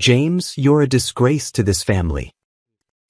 "James, you're a disgrace to this family.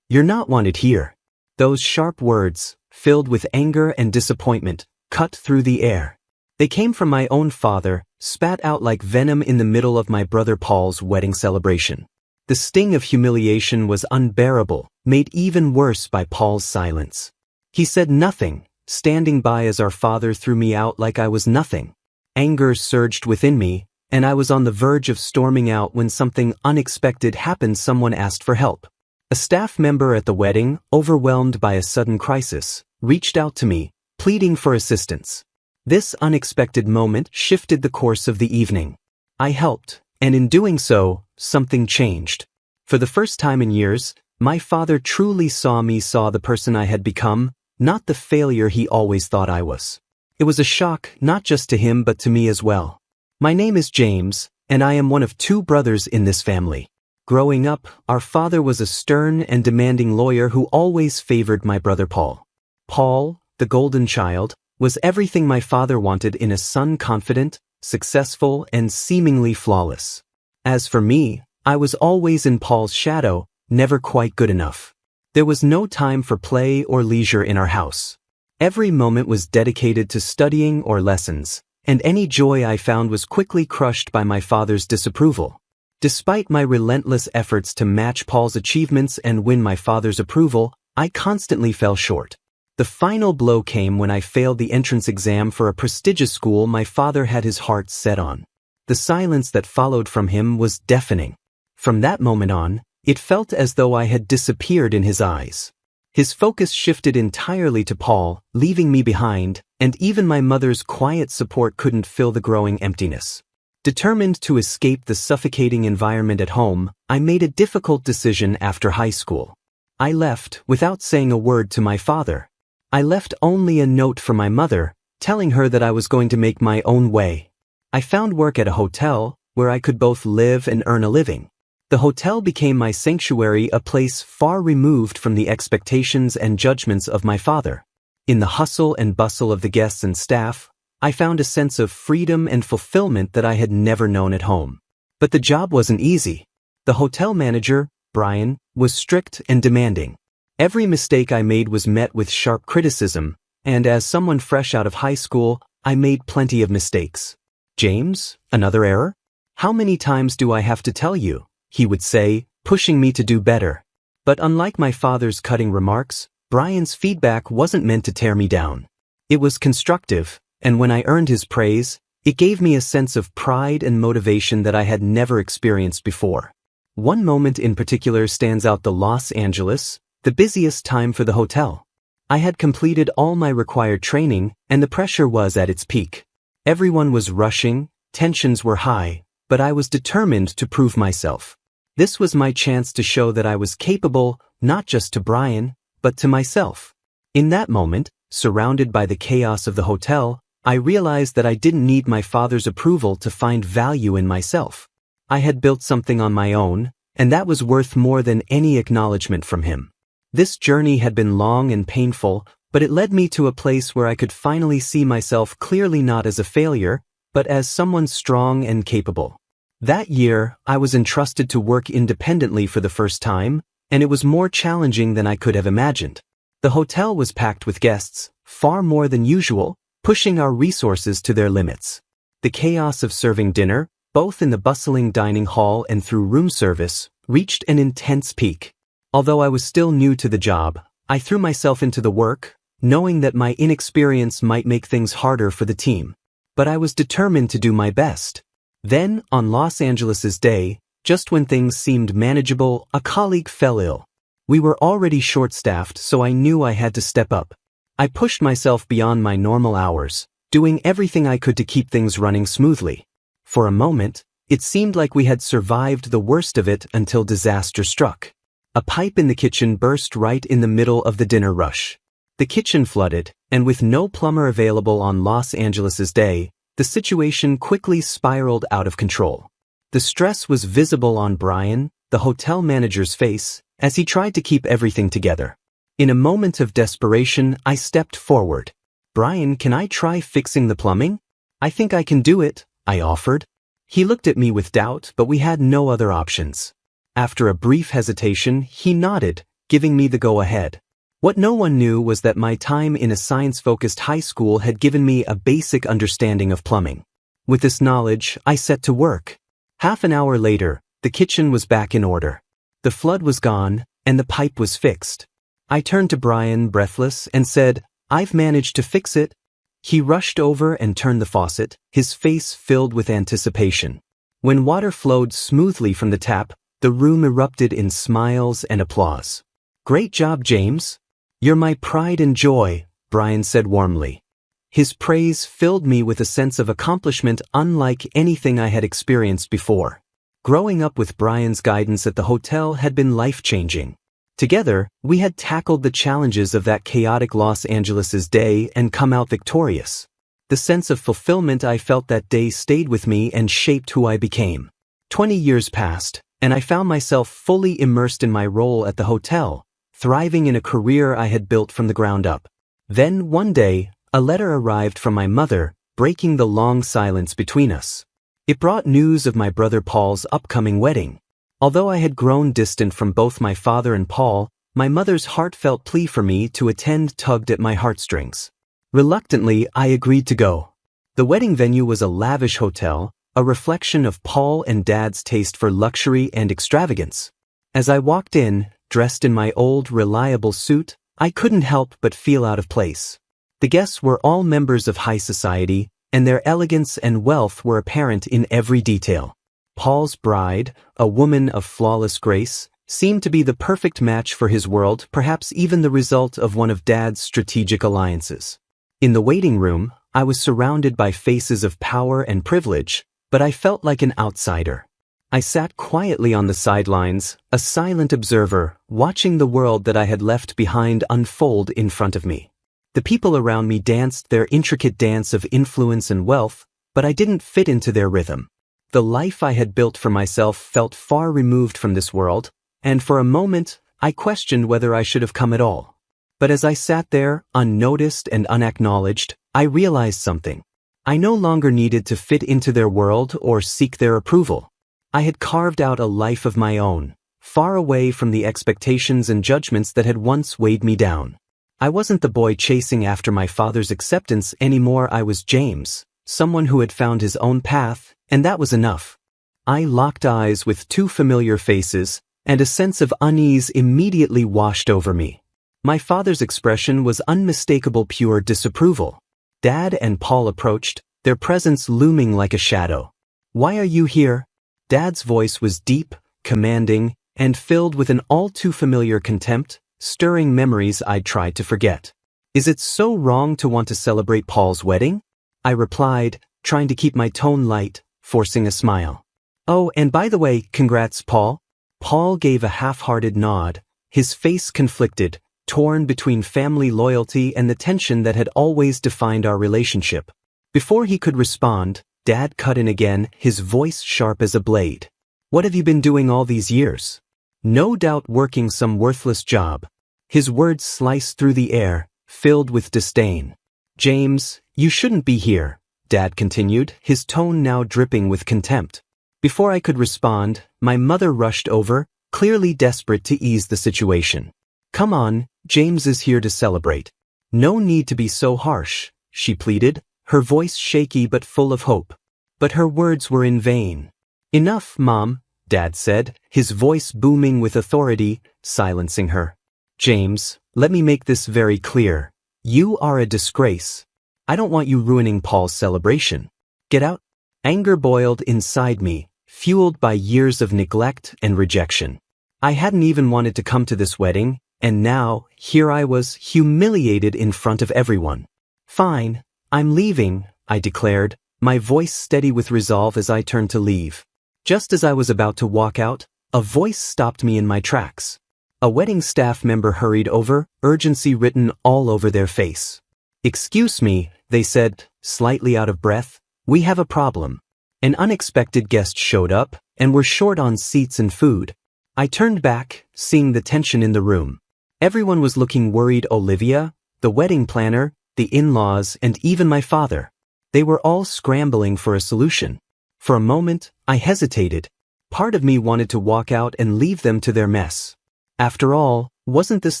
You're not wanted here." Those sharp words, filled with anger and disappointment, cut through the air. They came from my own father, spat out like venom in the middle of my brother Paul's wedding celebration. The sting of humiliation was unbearable, made even worse by Paul's silence. He said nothing, standing by as our father threw me out like I was nothing. Anger surged within me, and I was on the verge of storming out when something unexpected happened. Someone asked for help. A staff member at the wedding, overwhelmed by a sudden crisis, reached out to me, pleading for assistance. This unexpected moment shifted the course of the evening. I helped, and in doing so, something changed. For the first time in years, my father truly saw the person I had become, not the failure he always thought I was. It was a shock, not just to him but to me as well. My name is James, and I am one of 2 brothers in this family. Growing up, our father was a stern and demanding lawyer who always favored my brother Paul. Paul, the golden child, was everything my father wanted in a son: confident, successful, and seemingly flawless. As for me, I was always in Paul's shadow, never quite good enough. There was no time for play or leisure in our house. Every moment was dedicated to studying or lessons, and any joy I found was quickly crushed by my father's disapproval. Despite my relentless efforts to match Paul's achievements and win my father's approval, I constantly fell short. The final blow came when I failed the entrance exam for a prestigious school my father had his heart set on. The silence that followed from him was deafening. From that moment on, it felt as though I had disappeared in his eyes. His focus shifted entirely to Paul, leaving me behind, and even my mother's quiet support couldn't fill the growing emptiness. Determined to escape the suffocating environment at home, I made a difficult decision after high school. I left without saying a word to my father. I left only a note for my mother, telling her that I was going to make my own way. I found work at a hotel, where I could both live and earn a living. The hotel became my sanctuary, a place far removed from the expectations and judgments of my father. In the hustle and bustle of the guests and staff, I found a sense of freedom and fulfillment that I had never known at home. But the job wasn't easy. The hotel manager, Brian, was strict and demanding. Every mistake I made was met with sharp criticism, and as someone fresh out of high school, I made plenty of mistakes. "James, another error? How many times do I have to tell you?" he would say, pushing me to do better. But unlike my father's cutting remarks, Brian's feedback wasn't meant to tear me down. It was constructive, and when I earned his praise, it gave me a sense of pride and motivation that I had never experienced before. One moment in particular stands out: Los Angeles, the busiest time for the hotel. I had completed all my required training, and the pressure was at its peak. Everyone was rushing, tensions were high, but I was determined to prove myself. This was my chance to show that I was capable, not just to Brian, but to myself. In that moment, surrounded by the chaos of the hotel, I realized that I didn't need my father's approval to find value in myself. I had built something on my own, and that was worth more than any acknowledgement from him. This journey had been long and painful, but it led me to a place where I could finally see myself clearly, not as a failure, but as someone strong and capable. That year, I was entrusted to work independently for the first time, and it was more challenging than I could have imagined. The hotel was packed with guests, far more than usual, pushing our resources to their limits. The chaos of serving dinner, both in the bustling dining hall and through room service, reached an intense peak. Although I was still new to the job, I threw myself into the work, knowing that my inexperience might make things harder for the team. But I was determined to do my best. Then, on Los Angeles's day, just when things seemed manageable, a colleague fell ill. We were already short-staffed, so I knew I had to step up. I pushed myself beyond my normal hours, doing everything I could to keep things running smoothly. For a moment, it seemed like we had survived the worst of it until disaster struck. A pipe in the kitchen burst right in the middle of the dinner rush. The kitchen flooded, and with no plumber available on Los Angeles's day, the situation quickly spiraled out of control. The stress was visible on Brian, the hotel manager's face, as he tried to keep everything together. In a moment of desperation, I stepped forward. "Brian, can I try fixing the plumbing?" "I think I can do it," I offered. He looked at me with doubt, but we had no other options. After a brief hesitation, he nodded, giving me the go-ahead. What no one knew was that my time in a science-focused high school had given me a basic understanding of plumbing. With this knowledge, I set to work. Half an hour later, the kitchen was back in order. The flood was gone, and the pipe was fixed. I turned to Brian, breathless, and said, "I've managed to fix it." He rushed over and turned the faucet, his face filled with anticipation. When water flowed smoothly from the tap, the room erupted in smiles and applause. "Great job, James. You're my pride and joy," Brian said warmly. His praise filled me with a sense of accomplishment unlike anything I had experienced before. Growing up with Brian's guidance at the hotel had been life-changing. Together, we had tackled the challenges of that chaotic Los Angeles' day and come out victorious. The sense of fulfillment I felt that day stayed with me and shaped who I became. 20 years passed, and I found myself fully immersed in my role at the hotel, thriving in a career I had built from the ground up. Then, one day, a letter arrived from my mother, breaking the long silence between us. It brought news of my brother Paul's upcoming wedding. Although I had grown distant from both my father and Paul, my mother's heartfelt plea for me to attend tugged at my heartstrings. Reluctantly, I agreed to go. The wedding venue was a lavish hotel, a reflection of Paul and Dad's taste for luxury and extravagance. As I walked in, dressed in my old, reliable suit, I couldn't help but feel out of place. The guests were all members of high society, and their elegance and wealth were apparent in every detail. Paul's bride, a woman of flawless grace, seemed to be the perfect match for his world, perhaps even the result of one of Dad's strategic alliances. In the waiting room, I was surrounded by faces of power and privilege, but I felt like an outsider. I sat quietly on the sidelines, a silent observer, watching the world that I had left behind unfold in front of me. The people around me danced their intricate dance of influence and wealth, but I didn't fit into their rhythm. The life I had built for myself felt far removed from this world, and for a moment, I questioned whether I should have come at all. But as I sat there, unnoticed and unacknowledged, I realized something. I no longer needed to fit into their world or seek their approval. I had carved out a life of my own, far away from the expectations and judgments that had once weighed me down. I wasn't the boy chasing after my father's acceptance anymore. I was James, someone who had found his own path, and that was enough. I locked eyes with two familiar faces, and a sense of unease immediately washed over me. My father's expression was unmistakable pure disapproval. Dad and Paul approached, their presence looming like a shadow. "Why are you here?" Dad's voice was deep, commanding, and filled with an all-too-familiar contempt, stirring memories I'd tried to forget. "Is it so wrong to want to celebrate Paul's wedding?" I replied, trying to keep my tone light, forcing a smile. "Oh, and by the way, congrats, Paul." Paul gave a half-hearted nod, his face conflicted, torn between family loyalty and the tension that had always defined our relationship. Before he could respond, Dad cut in again, his voice sharp as a blade. "What have you been doing all these years?" "No doubt working some worthless job." His words sliced through the air, filled with disdain. "James, you shouldn't be here," Dad continued, his tone now dripping with contempt. Before I could respond, my mother rushed over, clearly desperate to ease the situation. "Come on, James is here to celebrate. No need to be so harsh," she pleaded, her voice shaky but full of hope. But her words were in vain. "Enough, Mom," Dad said, his voice booming with authority, silencing her. "James, let me make this very clear. You are a disgrace. I don't want you ruining Paul's celebration. Get out." Anger boiled inside me, fueled by years of neglect and rejection. I hadn't even wanted to come to this wedding, and now, here I was, humiliated in front of everyone. "Fine, I'm leaving," I declared, my voice steady with resolve as I turned to leave. Just as I was about to walk out, a voice stopped me in my tracks. A wedding staff member hurried over, urgency written all over their face. "Excuse me," they said, slightly out of breath, "we have a problem." An unexpected guest showed up, and we're short on seats and food. I turned back, seeing the tension in the room. Everyone was looking worried. Olivia, the wedding planner, the in-laws, and even my father. They were all scrambling for a solution. For a moment, I hesitated. Part of me wanted to walk out and leave them to their mess. After all, wasn't this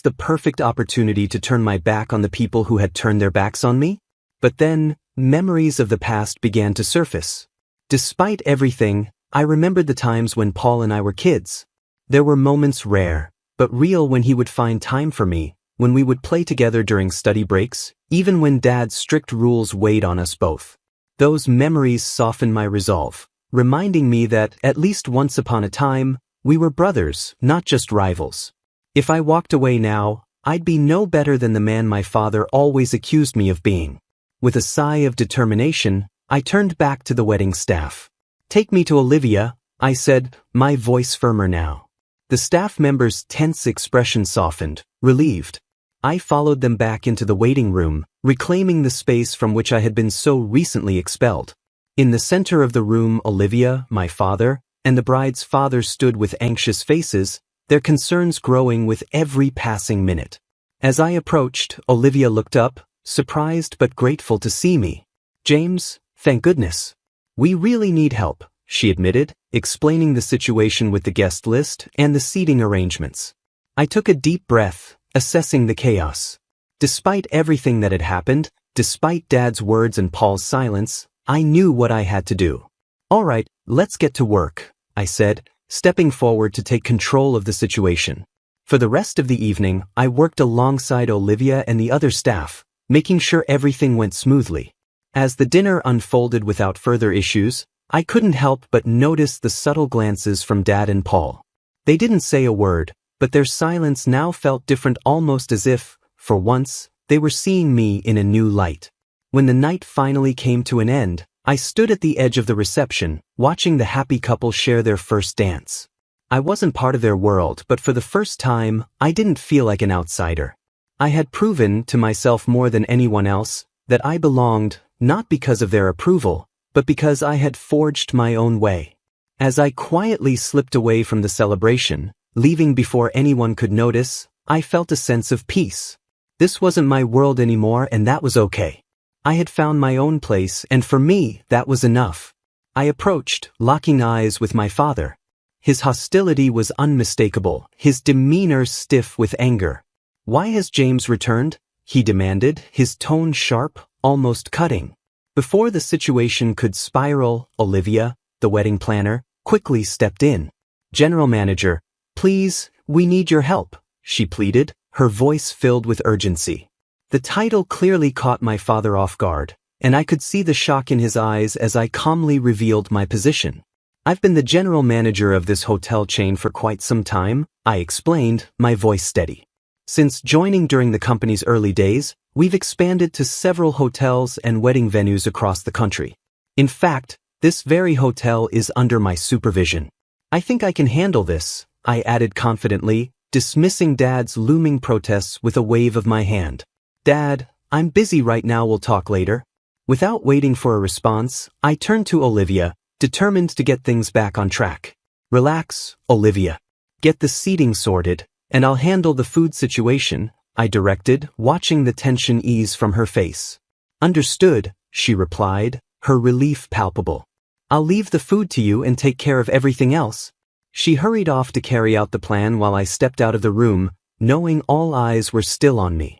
the perfect opportunity to turn my back on the people who had turned their backs on me? But then, memories of the past began to surface. Despite everything, I remembered the times when Paul and I were kids. There were moments rare, but real when he would find time for me, when we would play together during study breaks, even when Dad's strict rules weighed on us both. Those memories softened my resolve, reminding me that, at least once upon a time, we were brothers, not just rivals. If I walked away now, I'd be no better than the man my father always accused me of being. With a sigh of determination, I turned back to the wedding staff. "Take me to Olivia," I said, my voice firmer now. The staff member's tense expression softened, relieved. I followed them back into the waiting room, reclaiming the space from which I had been so recently expelled. In the center of the room, Olivia, my father, and the bride's father stood with anxious faces, their concerns growing with every passing minute. As I approached, Olivia looked up, surprised but grateful to see me. "James, thank goodness. We really need help," she admitted, explaining the situation with the guest list and the seating arrangements. I took a deep breath, assessing the chaos. Despite everything that had happened, despite Dad's words and Paul's silence, I knew what I had to do. "All right, let's get to work," I said, stepping forward to take control of the situation. For the rest of the evening, I worked alongside Olivia and the other staff, making sure everything went smoothly. As the dinner unfolded without further issues, I couldn't help but notice the subtle glances from Dad and Paul. They didn't say a word, but their silence now felt different, almost as if, for once, they were seeing me in a new light. When the night finally came to an end, I stood at the edge of the reception, watching the happy couple share their first dance. I wasn't part of their world, but for the first time, I didn't feel like an outsider. I had proven to myself more than anyone else that I belonged, not because of their approval, but because I had forged my own way. As I quietly slipped away from the celebration, leaving before anyone could notice, I felt a sense of peace. This wasn't my world anymore, and that was okay. I had found my own place, and for me, that was enough. I approached, locking eyes with my father. His hostility was unmistakable, his demeanor stiff with anger. "Why has James returned?" he demanded, his tone sharp, almost cutting. Before the situation could spiral, Olivia, the wedding planner, quickly stepped in. "General Manager, please, we need your help," she pleaded, her voice filled with urgency. The title clearly caught my father off guard, and I could see the shock in his eyes as I calmly revealed my position. "I've been the general manager of this hotel chain for quite some time," I explained, my voice steady. "Since joining during the company's early days, we've expanded to several hotels and wedding venues across the country. In fact, this very hotel is under my supervision. I think I can handle this," I added confidently, dismissing Dad's looming protests with a wave of my hand. "Dad, I'm busy right now, we'll talk later." Without waiting for a response, I turned to Olivia, determined to get things back on track. "Relax, Olivia. Get the seating sorted, and I'll handle the food situation," I directed, watching the tension ease from her face. "Understood," she replied, her relief palpable. "I'll leave the food to you and take care of everything else." She hurried off to carry out the plan while I stepped out of the room, knowing all eyes were still on me.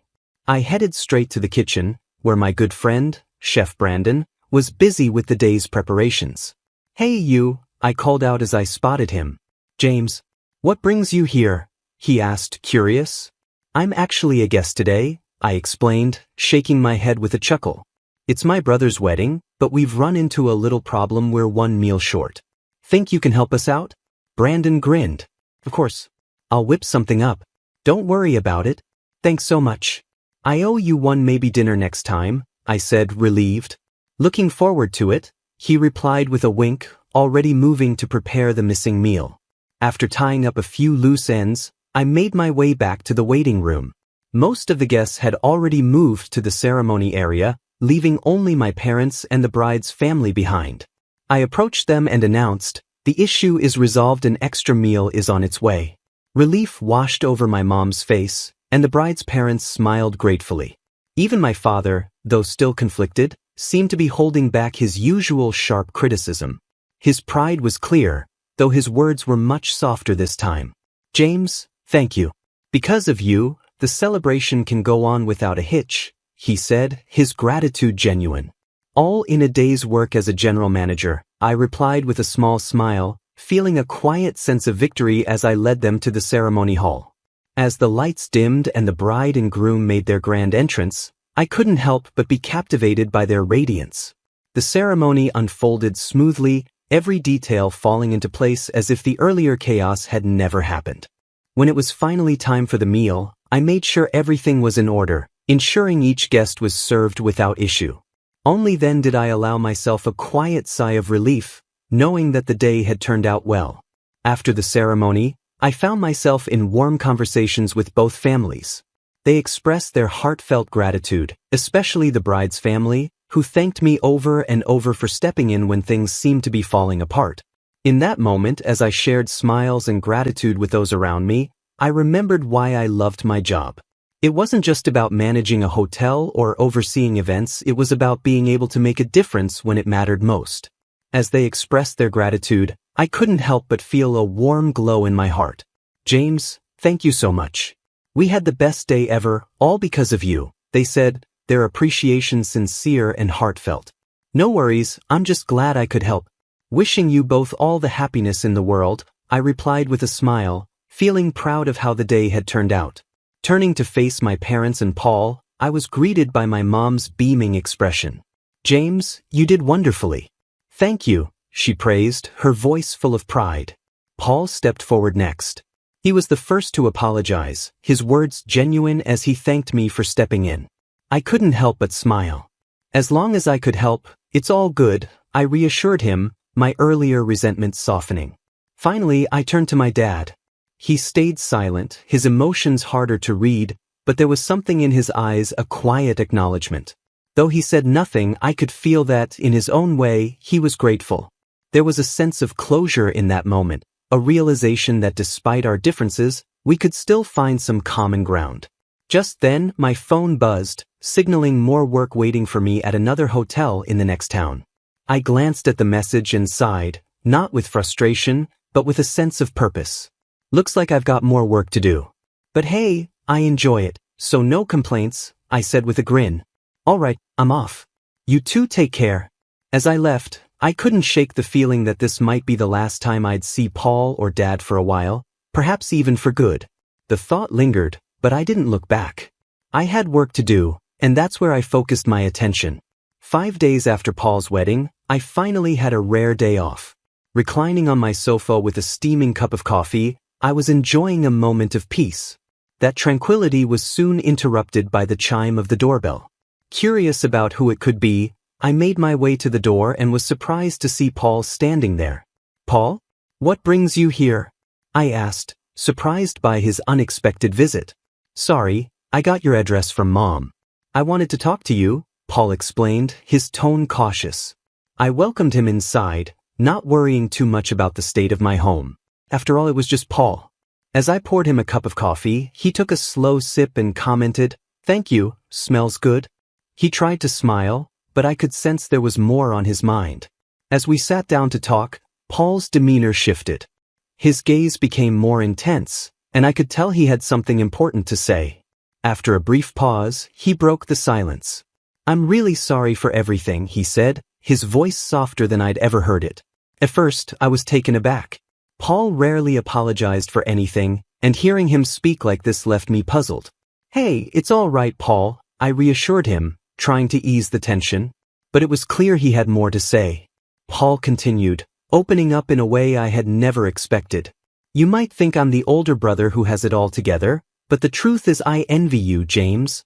I headed straight to the kitchen, where my good friend, Chef Brandon, was busy with the day's preparations. "Hey you," I called out as I spotted him. "James, what brings you here?" he asked, curious. "I'm actually a guest today," I explained, shaking my head with a chuckle. "It's my brother's wedding, but we've run into a little problem, we're one meal short. Think you can help us out?" Brandon grinned. "Of course. I'll whip something up. Don't worry about it. Thanks so much. I owe you one, maybe dinner next time," I said, relieved. "Looking forward to it," he replied with a wink, already moving to prepare the missing meal. After tying up a few loose ends, I made my way back to the waiting room. Most of the guests had already moved to the ceremony area, leaving only my parents and the bride's family behind. I approached them and announced, "The issue is resolved, an extra meal is on its way." Relief washed over my mom's face, and the bride's parents smiled gratefully. Even my father, though still conflicted, seemed to be holding back his usual sharp criticism. His pride was clear. though his words were much softer this time. "James, thank you. Because of you, the celebration can go on without a hitch," he said, his gratitude genuine. "All in a day's work as a general manager," I replied with a small smile, feeling a quiet sense of victory as I led them to the ceremony hall. As the lights dimmed and the bride and groom made their grand entrance, I couldn't help but be captivated by their radiance. The ceremony unfolded smoothly, every detail falling into place as if the earlier chaos had never happened. When it was finally time for the meal, I made sure everything was in order, ensuring each guest was served without issue. Only then did I allow myself a quiet sigh of relief, knowing that the day had turned out well. After the ceremony, I found myself in warm conversations with both families. They expressed their heartfelt gratitude, especially the bride's family, who thanked me over and over for stepping in when things seemed to be falling apart. In that moment, as I shared smiles and gratitude with those around me, I remembered why I loved my job. It wasn't just about managing a hotel or overseeing events, it was about being able to make a difference when it mattered most. As they expressed their gratitude, I couldn't help but feel a warm glow in my heart. "James, thank you so much. We had the best day ever, all because of you," they said, their appreciation sincere and heartfelt. "No worries, I'm just glad I could help. Wishing you both all the happiness in the world," I replied with a smile, feeling proud of how the day had turned out. Turning to face my parents and Paul, I was greeted by my mom's beaming expression. "James, you did wonderfully." "Thank you," she praised, her voice full of pride. Paul stepped forward next. He was the first to apologize, his words genuine as he thanked me for stepping in. I couldn't help but smile. "As long as I could help, it's all good," I reassured him, my earlier resentment softening. Finally, I turned to my dad. He stayed silent, his emotions harder to read, but there was something in his eyes, a quiet acknowledgement. Though he said nothing, I could feel that, in his own way, he was grateful. There was a sense of closure in that moment, a realization that despite our differences, we could still find some common ground. Just then, my phone buzzed, signaling more work waiting for me at another hotel in the next town. I glanced at the message and sighed, not with frustration, but with a sense of purpose. "Looks like I've got more work to do. But hey, I enjoy it, so no complaints," I said with a grin. "All right, I'm off. You two take care." As I left, I couldn't shake the feeling that this might be the last time I'd see Paul or Dad for a while, perhaps even for good. The thought lingered, but I didn't look back. I had work to do, and that's where I focused my attention. 5 days after Paul's wedding, I finally had a rare day off. Reclining on my sofa with a steaming cup of coffee, I was enjoying a moment of peace. That tranquility was soon interrupted by the chime of the doorbell. Curious about who it could be, I made my way to the door and was surprised to see Paul standing there. "Paul? What brings you here?" I asked, surprised by his unexpected visit. "Sorry, I got your address from Mom. I wanted to talk to you," Paul explained, his tone cautious. I welcomed him inside, not worrying too much about the state of my home. After all, it was just Paul. As I poured him a cup of coffee, he took a slow sip and commented, "Thank you, smells good." He tried to smile, but I could sense there was more on his mind. As we sat down to talk, Paul's demeanor shifted. His gaze became more intense, and I could tell he had something important to say. After a brief pause, he broke the silence. "I'm really sorry for everything," he said, his voice softer than I'd ever heard it. At first, I was taken aback. Paul rarely apologized for anything, and hearing him speak like this left me puzzled. "Hey, it's all right, Paul," I reassured him, trying to ease the tension. But it was clear he had more to say. Paul continued, opening up in a way I had never expected. "You might think I'm the older brother who has it all together, but the truth is I envy you, James."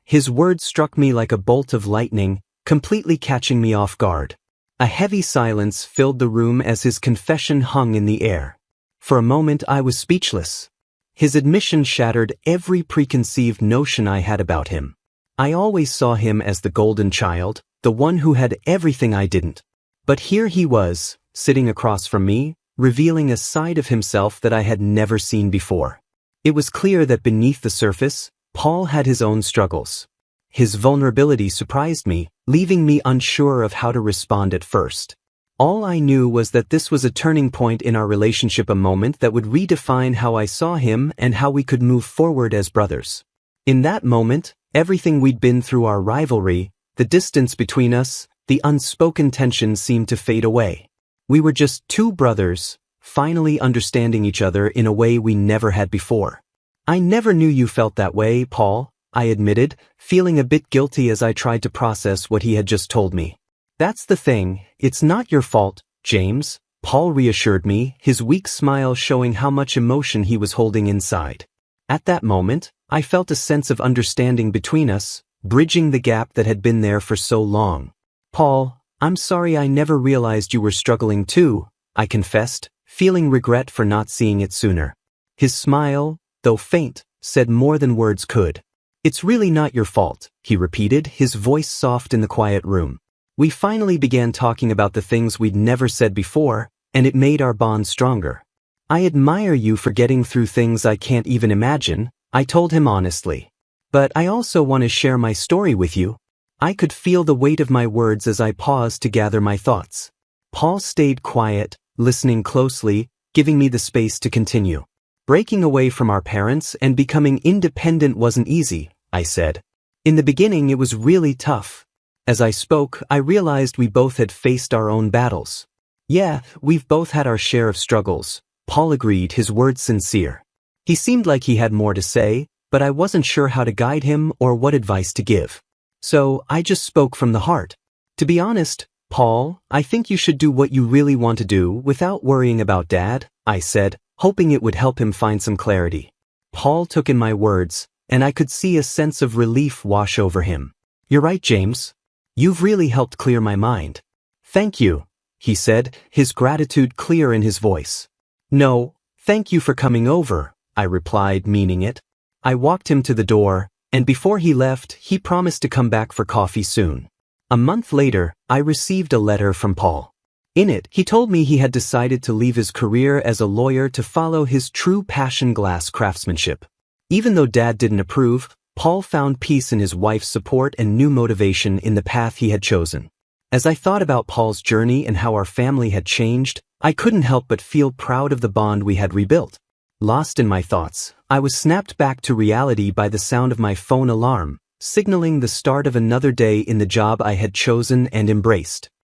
His words struck me like a bolt of lightning, completely catching me off guard. A heavy silence filled the room as his confession hung in the air. For a moment I was speechless. His admission shattered every preconceived notion I had about him. I always saw him as the golden child, the one who had everything I didn't. But here he was, sitting across from me, revealing a side of himself that I had never seen before. It was clear that beneath the surface, Paul had his own struggles. His vulnerability surprised me, leaving me unsure of how to respond at first. All I knew was that this was a turning point in our relationship, a moment that would redefine how I saw him and how we could move forward as brothers. In that moment, everything we'd been through, our rivalry, the distance between us, the unspoken tension seemed to fade away. We were just two brothers, finally understanding each other in a way we never had before. I never knew you felt that way, Paul, I admitted, feeling a bit guilty as I tried to process what he had just told me. That's the thing, it's not your fault, James, Paul reassured me, his weak smile showing how much emotion he was holding inside. At that moment, I felt a sense of understanding between us, bridging the gap that had been there for so long. Paul, I'm sorry I never realized you were struggling too, I confessed, feeling regret for not seeing it sooner. His smile, though faint, said more than words could. It's really not your fault, he repeated, his voice soft in the quiet room. We finally began talking about the things we'd never said before, and it made our bond stronger. I admire you for getting through things I can't even imagine, I told him honestly. But I also want to share my story with you. I could feel the weight of my words as I paused to gather my thoughts. Paul stayed quiet, listening closely, giving me the space to continue. Breaking away from our parents and becoming independent wasn't easy, I said. In the beginning it was really tough. As I spoke, I realized we both had faced our own battles. Yeah, we've both had our share of struggles, Paul agreed, his words sincere. He seemed like he had more to say, but I wasn't sure how to guide him or what advice to give. So, I just spoke from the heart. To be honest, Paul, I think you should do what you really want to do without worrying about Dad, I said, hoping it would help him find some clarity. Paul took in my words, and I could see a sense of relief wash over him. You're right, James. You've really helped clear my mind. Thank you, he said, his gratitude clear in his voice. No, thank you for coming over, I replied, meaning it. I walked him to the door, and before he left, he promised to come back for coffee soon. A month later, I received a letter from Paul. In it, he told me he had decided to leave his career as a lawyer to follow his true passion, glass craftsmanship. Even though Dad didn't approve, Paul found peace in his wife's support and new motivation in the path he had chosen. As I thought about Paul's journey and how our family had changed, I couldn't help but feel proud of the bond we had rebuilt. Lost in my thoughts, I was snapped back to reality by the sound of my phone alarm, signaling the start of another day in the job I had chosen and embraced.